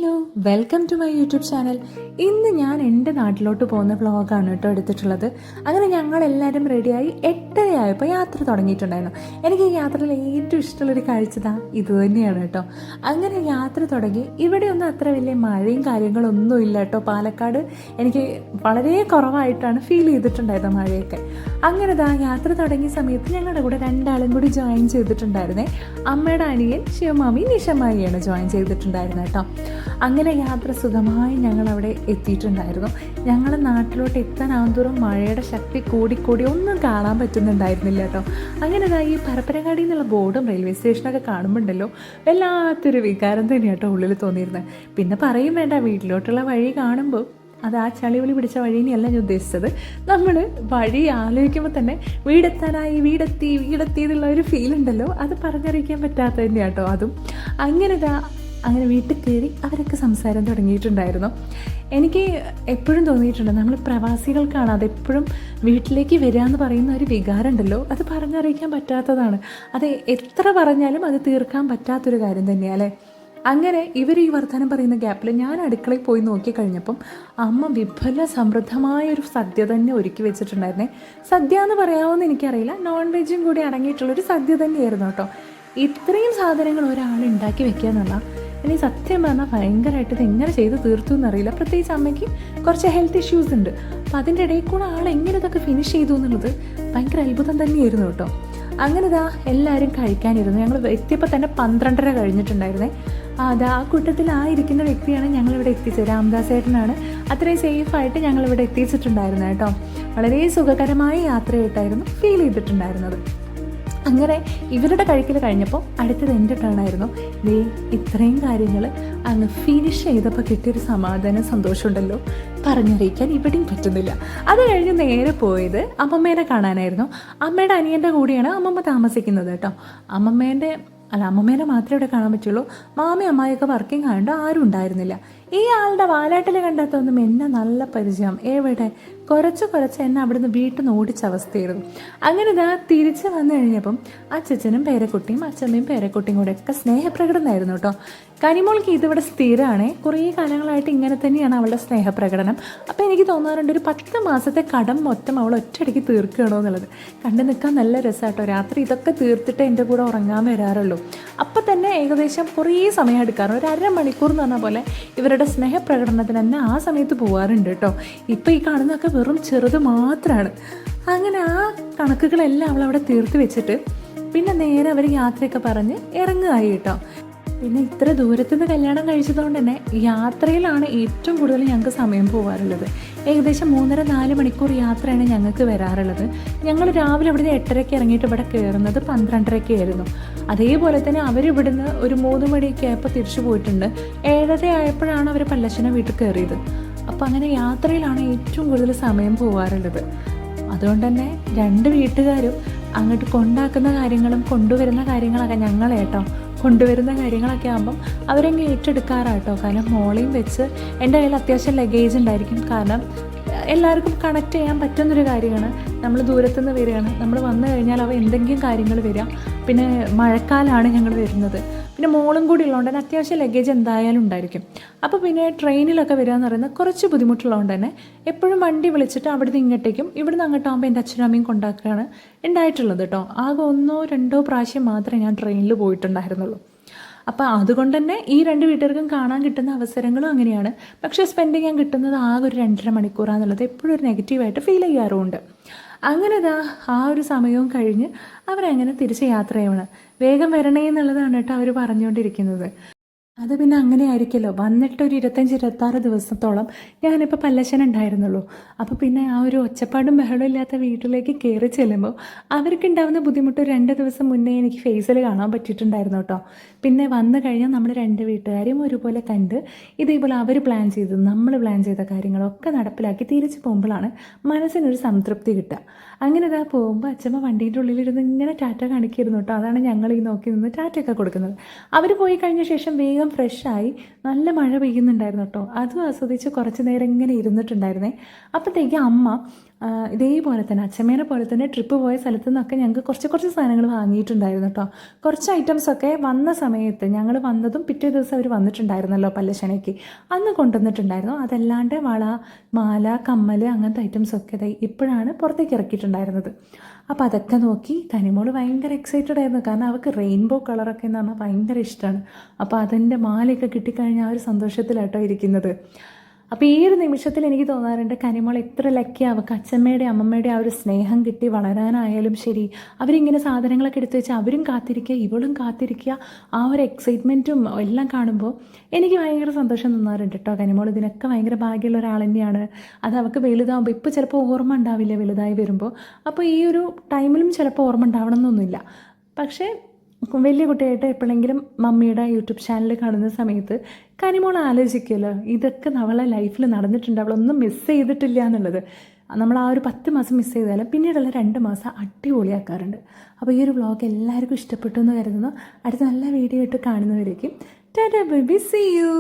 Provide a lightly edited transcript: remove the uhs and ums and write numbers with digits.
Hello, welcome to my YouTube channel. ഇന്ന് ഞാൻ എൻ്റെ നാട്ടിലോട്ട് പോകുന്ന വ്ളോഗാണ് കേട്ടോ എടുത്തിട്ടുള്ളത്. അങ്ങനെ ഞങ്ങളെല്ലാവരും റെഡിയായി 8:30 യാത്ര തുടങ്ങിയിട്ടുണ്ടായിരുന്നു. എനിക്ക് ഈ യാത്രയിൽ ഏറ്റവും ഇഷ്ടമുള്ളൊരു കാഴ്ച ഇത് തന്നെയാണ് കേട്ടോ. അങ്ങനെ യാത്ര തുടങ്ങി. ഇവിടെയൊന്നും അത്ര വലിയ മഴയും കാര്യങ്ങളൊന്നും ഇല്ല കേട്ടോ. പാലക്കാട് എനിക്ക് വളരെ കുറവായിട്ടാണ് ഫീൽ ചെയ്തിട്ടുണ്ടായിരുന്നത് മഴയൊക്കെ. അങ്ങനെ യാത്ര തുടങ്ങിയ സമയത്ത് ഞങ്ങളുടെ കൂടെ രണ്ടാളും കൂടി ജോയിൻ ചെയ്തിട്ടുണ്ടായിരുന്നേ. അമ്മയുടെ അനിയൻ ശിവമാമി നിഷമായിയാണ് ജോയിൻ ചെയ്തിട്ടുണ്ടായിരുന്നത് കേട്ടോ. അങ്ങനെ യാത്ര സുഖമായി ഞങ്ങളവിടെ എത്തിയിട്ടുണ്ടായിരുന്നു. ഞങ്ങൾ നാട്ടിലോട്ട് എത്താനാവുന്നതോറും മഴയുടെ ശക്തി കൂടിക്കൂടി ഒന്നും കാണാൻ പറ്റുന്നുണ്ടായിരുന്നില്ല കേട്ടോ. അങ്ങനെ ഈ പരപ്പനങ്ങാടി എന്നുള്ള ബോർഡും റെയിൽവേ സ്റ്റേഷനൊക്കെ കാണുമ്പോണ്ടല്ലോ വല്ലാത്തൊരു വികാരം തന്നെയാണ് കേട്ടോ ഉള്ളിൽ തോന്നിയിരുന്നത്. പിന്നെ പറയും വേണ്ട, വീട്ടിലോട്ടുള്ള വഴി കാണുമ്പോൾ അത് ആ ചളിവിളി പിടിച്ച വഴീനെയല്ല ഞാൻ ഉദ്ദേശിച്ചത്. നമ്മൾ വഴി ആലോചിക്കുമ്പോൾ തന്നെ വീടെത്തി എന്നുള്ള ഒരു ഫീൽ ഉണ്ടല്ലോ, അത് പറഞ്ഞറിയിക്കാൻ പറ്റാത്ത തന്നെയാണ് കേട്ടോ. അതും അങ്ങനെ വീട്ടിൽ കയറി അവരൊക്കെ സംസാരം തുടങ്ങിയിട്ടുണ്ടായിരുന്നു. എനിക്ക് എപ്പോഴും തോന്നിയിട്ടുണ്ട്, നമ്മൾ പ്രവാസികൾക്കാണ് അതെപ്പോഴും വീട്ടിലേക്ക് വരിക എന്ന് പറയുന്ന ഒരു വികാരം ഉണ്ടല്ലോ, അത് പറഞ്ഞറിയിക്കാൻ പറ്റാത്തതാണ്. അത് എത്ര പറഞ്ഞാലും അത് തീർക്കാൻ പറ്റാത്തൊരു കാര്യം തന്നെയാണ് അല്ലേ. അങ്ങനെ ഇവർ ഈ വർത്തമാനം പറയുന്ന ഗ്യാപ്പിൽ ഞാൻ അടുക്കളയിൽ പോയി നോക്കിക്കഴിഞ്ഞപ്പം അമ്മ വിഭല സമൃദ്ധമായൊരു സദ്യ തന്നെ ഒരുക്കി വെച്ചിട്ടുണ്ടായിരുന്നേ. സദ്യ എന്ന് പറയാമെന്ന് എനിക്കറിയില്ല, നോൺ വെജും കൂടി അടങ്ങിയിട്ടുള്ളൊരു സദ്യ തന്നെയായിരുന്നു കേട്ടോ. ഇത്രയും സാധനങ്ങൾ ഒരാൾ ഉണ്ടാക്കി വെക്കുക എന്നുള്ള ഇനി സത്യം പറഞ്ഞാൽ ഭയങ്കരമായിട്ട് ഇത് എങ്ങനെ ചെയ്ത് തീർത്തു എന്നറിയില്ല. പ്രത്യേകിച്ച് അമ്മയ്ക്ക് കുറച്ച് ഹെൽത്ത് ഇഷ്യൂസ് ഉണ്ട്. അപ്പം അതിൻ്റെ ഇടയിൽ കൂടെ ആൾ എങ്ങനെ ഇതൊക്കെ ഫിനിഷ് ചെയ്തു എന്നുള്ളത് ഭയങ്കര അത്ഭുതം തന്നെയായിരുന്നു കേട്ടോ. അങ്ങനെ എല്ലാവരും കഴിക്കാനിരുന്നു. ഞങ്ങൾ എത്തിയപ്പോൾ തന്നെ 12:30 കഴിഞ്ഞിട്ടുണ്ടായിരുന്നേ. ആ കൂട്ടത്തിൽ ഇരിക്കുന്ന വ്യക്തിയാണ് ഞങ്ങളിവിടെ എത്തിച്ചത്. രാംദാസ് ഏട്ടനാണ് അത്രയും സേഫായിട്ട് ഞങ്ങളിവിടെ എത്തിച്ചിട്ടുണ്ടായിരുന്നത് കേട്ടോ. വളരെ സുഖകരമായ യാത്രയായിട്ടായിരുന്നു ഫീൽ ചെയ്തിട്ടുണ്ടായിരുന്നത്. അങ്ങനെ ഇവരുടെ കഴിക്കൽ കഴിഞ്ഞപ്പോൾ അടുത്തത് എൻ്റെ ടേണായിരുന്നു. ഇത്രയും കാര്യങ്ങൾ അങ്ങ് ഫിനിഷ് ചെയ്തപ്പോൾ കിട്ടിയൊരു സമാധാനം സന്തോഷമുണ്ടല്ലോ, പറഞ്ഞറിയിക്കാൻ ഇവിടെയും പറ്റുന്നില്ല. അത് കഴിഞ്ഞ് നേരെ പോയത് അമ്മമ്മേനെ കാണാനായിരുന്നു. അമ്മയുടെ അനിയൻ്റെ കൂടെയാണ് അമ്മമ്മ താമസിക്കുന്നത് കേട്ടോ. അമ്മമ്മേനെ മാത്രമേ ഇവിടെ കാണാൻ പറ്റുള്ളൂ. മാമി അമ്മായിയൊക്കെ വർക്കിംഗ് ആയതുകൊണ്ട് ആരും ഉണ്ടായിരുന്നില്ല. ഈ ആളുടെ വാലാട്ടിൽ കണ്ടാത്തൊന്നും എന്നെ നല്ല പരിചയം. എവിടെ കുറച്ച് എന്നെ അവിടുന്ന് വീട്ടിൽ നിന്ന് ഓടിച്ച അവസ്ഥയായിരുന്നു. അങ്ങനെ തിരിച്ച് വന്നു കഴിഞ്ഞപ്പം അച്ഛനും പേരക്കുട്ടിയും അച്ഛമ്മയും പേരക്കുട്ടിയും കൂടെ ഒക്കെ സ്നേഹപ്രകടനമായിരുന്നു കേട്ടോ. കനിമോൾക്ക് ഇതിവിടെ സ്ഥിരമാണേ. കുറേ കാലങ്ങളായിട്ട് ഇങ്ങനെ തന്നെയാണ് അവളുടെ സ്നേഹപ്രകടനം. അപ്പോൾ എനിക്ക് തോന്നാറുണ്ട് ഒരു 10 മാസത്തെ കടം മൊത്തം അവൾ ഒറ്റയടിക്ക് തീർക്കുകയാണോ എന്നുള്ളത്. കണ്ടു നിൽക്കാൻ നല്ല രസമാട്ടോ. രാത്രി ഇതൊക്കെ തീർത്തിട്ട് എൻ്റെ കൂടെ ഉറങ്ങാൻ വരാറുള്ളൂ. അപ്പം തന്നെ ഏകദേശം കുറേ സമയം എടുക്കാറുണ്ട്. ഒരു 1/2 മണിക്കൂർ എന്ന് പറഞ്ഞ പോലെ ഇവരുടെ സ്നേഹപ്രകടനത്തിന് തന്നെ ആ സമയത്ത് പോകാറുണ്ട് കേട്ടോ. ഇപ്പോൾ ഈ കാണുന്നതൊക്കെ വെറും ചെറുത് മാത്രമാണ്. അങ്ങനെ ആ കണക്കുകളെല്ലാം അവളവിടെ തീർത്ത് വെച്ചിട്ട് പിന്നെ നേരെ അവർ യാത്രയൊക്കെ പറഞ്ഞ് ഇറങ്ങുകയായി കേട്ടോ. പിന്നെ ഇത്ര ദൂരത്തുനിന്ന് കല്യാണം കഴിച്ചതുകൊണ്ട് തന്നെ യാത്രയിലാണ് ഏറ്റവും കൂടുതൽ ഞങ്ങൾക്ക് സമയം പോകാറുള്ളത്. ഏകദേശം 3.5-4 മണിക്കൂർ യാത്രയാണ് ഞങ്ങൾക്ക് വരാറുള്ളത്. ഞങ്ങൾ രാവിലെ ഇവിടുന്ന് 8:30 ഇറങ്ങിയിട്ട് ഇവിടെ കയറുന്നത് 12:30 ആയിരുന്നു. അതേപോലെ തന്നെ അവരിവിടുന്ന് ഒരു 3 മണിയൊക്കെ ആയപ്പോൾ തിരിച്ചു പോയിട്ടുണ്ട്. 7:30 ആയപ്പോഴാണ് അവർ പല്ലശ്ശന വീട്ടിൽ കയറിയത്. അപ്പോൾ അങ്ങനെ യാത്രയിലാണ് ഏറ്റവും കൂടുതൽ സമയം പോകാറുള്ളത്. അതുകൊണ്ട് തന്നെ 2 വീട്ടുകാരും അങ്ങോട്ട് കൊണ്ടാക്കുന്ന കാര്യങ്ങളും കൊണ്ടുവരുന്ന കാര്യങ്ങളൊക്കെ ഞങ്ങളേട്ടോ കൊണ്ടുവരുന്ന കാര്യങ്ങളൊക്കെ ആകുമ്പം അവരെങ്ങ് ഏറ്റെടുക്കാറാട്ടോ. കാരണം മോളെയും വെച്ച് എൻ്റെ കയ്യിൽ അത്യാവശ്യം ലഗേജ് ഉണ്ടായിരിക്കും. കാരണം എല്ലാവർക്കും കണക്ട് ചെയ്യാൻ പറ്റുന്നൊരു കാര്യമാണ്. നമ്മൾ ദൂരത്തുനിന്ന് വരികയാണ്, നമ്മൾ വന്നു കഴിഞ്ഞാൽ എന്തെങ്കിലും കാര്യങ്ങൾ വരിക. പിന്നെ മഴക്കാലമാണ് ഞങ്ങൾ വരുന്നത്. പിന്നെ മോളും കൂടി ഉള്ളതുകൊണ്ട് തന്നെ അത്യാവശ്യം ലഗേജ് എന്തായാലും ഉണ്ടായിരിക്കും. അപ്പോൾ പിന്നെ ട്രെയിനിലൊക്കെ വരിക എന്ന് പറയുന്നത് കുറച്ച് ബുദ്ധിമുട്ടുള്ളതുകൊണ്ട് തന്നെ എപ്പോഴും വണ്ടി വിളിച്ചിട്ട് അവിടുന്ന് ഇങ്ങോട്ടേക്കും ഇവിടുന്ന് അങ്ങോട്ടാകുമ്പോൾ എൻ്റെ അച്ഛനും അമ്മയും കൊണ്ടാക്കുകയാണ് ഉണ്ടായിട്ടുള്ളത് കേട്ടോ. ആകെ 1-2 പ്രാവശ്യം മാത്രമേ ഞാൻ ട്രെയിനിൽ പോയിട്ടുണ്ടായിരുന്നുള്ളൂ. അപ്പോൾ അതുകൊണ്ട് തന്നെ ഈ 2 വീട്ടുകാർക്കും കാണാൻ കിട്ടുന്ന അവസരങ്ങളും അങ്ങനെയാണ്. പക്ഷേ സ്പെൻഡ് ചെയ്യാൻ കിട്ടുന്നത് ആകെ ഒരു 2.5 മണിക്കൂറാണെന്നുള്ളത് എപ്പോഴും ഒരു നെഗറ്റീവായിട്ട് ഫീൽ ചെയ്യാറുമുണ്ട്. അങ്ങനെ ആ ഒരു സമയവും കഴിഞ്ഞ് അവരങ്ങനെ തിരിച്ച് യാത്ര ചെയ്യണം. വേഗം വരണേ എന്നുള്ളതാണ് കേട്ടോ അവർ പറഞ്ഞുകൊണ്ടിരിക്കുന്നത്. അത് പിന്നെ അങ്ങനെ ആയിരിക്കുമല്ലോ. വന്നിട്ട് ഒരു 25-26 ദിവസത്തോളം ഞാനിപ്പോൾ പല്ലശ്ശന ഉണ്ടായിരുന്നുള്ളൂ. അപ്പോൾ പിന്നെ ആ ഒരു ഒച്ചപ്പാടും ബഹളവും ഇല്ലാത്ത വീട്ടിലേക്ക് കയറി ചെല്ലുമ്പോൾ അവർക്കുണ്ടാവുന്ന ബുദ്ധിമുട്ട് 2 ദിവസം മുന്നേ എനിക്ക് ഫേസിൽ കാണാൻ പറ്റിയിട്ടുണ്ടായിരുന്നു കേട്ടോ. പിന്നെ വന്നു കഴിഞ്ഞാൽ നമ്മൾ 2 വീട്ടുകാരെയും ഒരുപോലെ കണ്ട് ഇതേപോലെ അവർ പ്ലാൻ ചെയ്ത് നമ്മൾ പ്ലാൻ ചെയ്ത കാര്യങ്ങളൊക്കെ നടപ്പിലാക്കി തിരിച്ച് പോകുമ്പോഴാണ് മനസ്സിനൊരു സംതൃപ്തി കിട്ടുക. അങ്ങനെ പോകുമ്പോൾ അച്ഛമ്മ വണ്ടീൻ്റെ ഉള്ളിലിരുന്ന് ഇങ്ങനെ ടാറ്റ കാണിക്കായിരുന്നു കേട്ടോ. അതാണ് ഞങ്ങൾ ഈ നോക്കി നിന്ന് ടാറ്റയൊക്കെ കൊടുക്കുന്നത്. അവർ പോയി കഴിഞ്ഞ ശേഷം വേഗം വേഗം ഫ്രഷായി നല്ല മഴ പെയ്യുന്നുണ്ടായിരുന്നു കേട്ടോ. അതും ആസ്വദിച്ച് കുറച്ച് നേരം ഇങ്ങനെ ഇരുന്നിട്ടുണ്ടായിരുന്നേ. അപ്പോഴത്തേക്ക് അമ്മ ഇതേപോലെ തന്നെ അച്ഛമ്മേനെ പോലെ തന്നെ ട്രിപ്പ് പോയ സ്ഥലത്തു നിന്നൊക്കെ ഞങ്ങൾക്ക് കുറച്ച് സാധനങ്ങൾ വാങ്ങിയിട്ടുണ്ടായിരുന്നു കേട്ടോ. കുറച്ച് ഐറ്റംസൊക്കെ വന്ന സമയത്ത് ഞങ്ങൾ വന്നതും പിറ്റേ ദിവസം അവർ വന്നിട്ടുണ്ടായിരുന്നല്ലോ പല്ലശനയ്ക്ക്, അന്ന് കൊണ്ടുവന്നിട്ടുണ്ടായിരുന്നു. അതല്ലാണ്ട് വള, മാല, കമ്മൽ അങ്ങനത്തെ ഐറ്റംസൊക്കെ ഇപ്പോഴാണ് പുറത്തേക്ക് ഇറക്കിയിട്ടുണ്ടായിരുന്നത്. അപ്പോൾ അതൊക്കെ നോക്കി കനിമോൾ ഭയങ്കര എക്സൈറ്റഡ് ആയിരുന്നു. കാരണം അവൾക്ക് റെയിൻബോ കളറൊക്കെ എന്ന് പറഞ്ഞാൽ ഭയങ്കര ഇഷ്ടമാണ്. അപ്പോൾ അതിൻ്റെ മാലയൊക്കെ കിട്ടിക്കഴിഞ്ഞാൽ ആ ഒരു സന്തോഷത്തിലാട്ടോ ഇരിക്കുന്നത്. അപ്പോൾ ഈ ഒരു നിമിഷത്തിൽ എനിക്ക് തോന്നാറുണ്ട് കനിമോൾ എത്ര ലക്കി, അവൾക്ക് അച്ഛമ്മയുടെ അമ്മമ്മയുടെ ആ ഒരു സ്നേഹം കിട്ടി വളരാനായാലും ശരി, അവരിങ്ങനെ സാധനങ്ങളൊക്കെ എടുത്ത് വെച്ച് അവരും കാത്തിരിക്കുക, ഇവളും കാത്തിരിക്കുക, ആ ഒരു എക്സൈറ്റ്മെൻറ്റും എല്ലാം കാണുമ്പോൾ എനിക്ക് ഭയങ്കര സന്തോഷം തോന്നാറുണ്ട് കേട്ടോ. കനിമോൾ ഇതിനൊക്കെ ഭയങ്കര ഭാഗ്യമുള്ള ഒരാൾ തന്നെയാണ്. അത് അവൾക്ക് വലുതാകുമ്പോൾ ഇപ്പോൾ ചിലപ്പോൾ ഓർമ്മ ഉണ്ടാവില്ല വലുതായി വരുമ്പോൾ, അപ്പോൾ ഈ ഒരു ടൈമിലും ചിലപ്പോൾ ഓർമ്മ ഉണ്ടാവണം എന്നൊന്നുമില്ല. പക്ഷേ വലിയ കുട്ടിയായിട്ട് എപ്പോഴെങ്കിലും മമ്മിയുടെ യൂട്യൂബ് ചാനൽ കാണുന്ന സമയത്ത് കനിമോൾ ആലോചിക്കുമല്ലോ ഇതൊക്കെ അവളെ ലൈഫിൽ നടന്നിട്ടുണ്ട്, അവളൊന്നും മിസ് ചെയ്തിട്ടില്ല എന്നുള്ളത്. നമ്മൾ ആ ഒരു 10 മാസം മിസ് ചെയ്താലും പിന്നീടുള്ള 2 മാസം അടിപൊളിയാക്കാറുണ്ട്. അപ്പോൾ ഈ ഒരു വ്ളോഗ് എല്ലാവർക്കും ഇഷ്ടപ്പെട്ടു എന്ന് കരുതുന്നു. അടുത്ത നല്ല വീഡിയോ ആയിട്ട് കാണുന്നവരേക്കും tata bye bye, see U.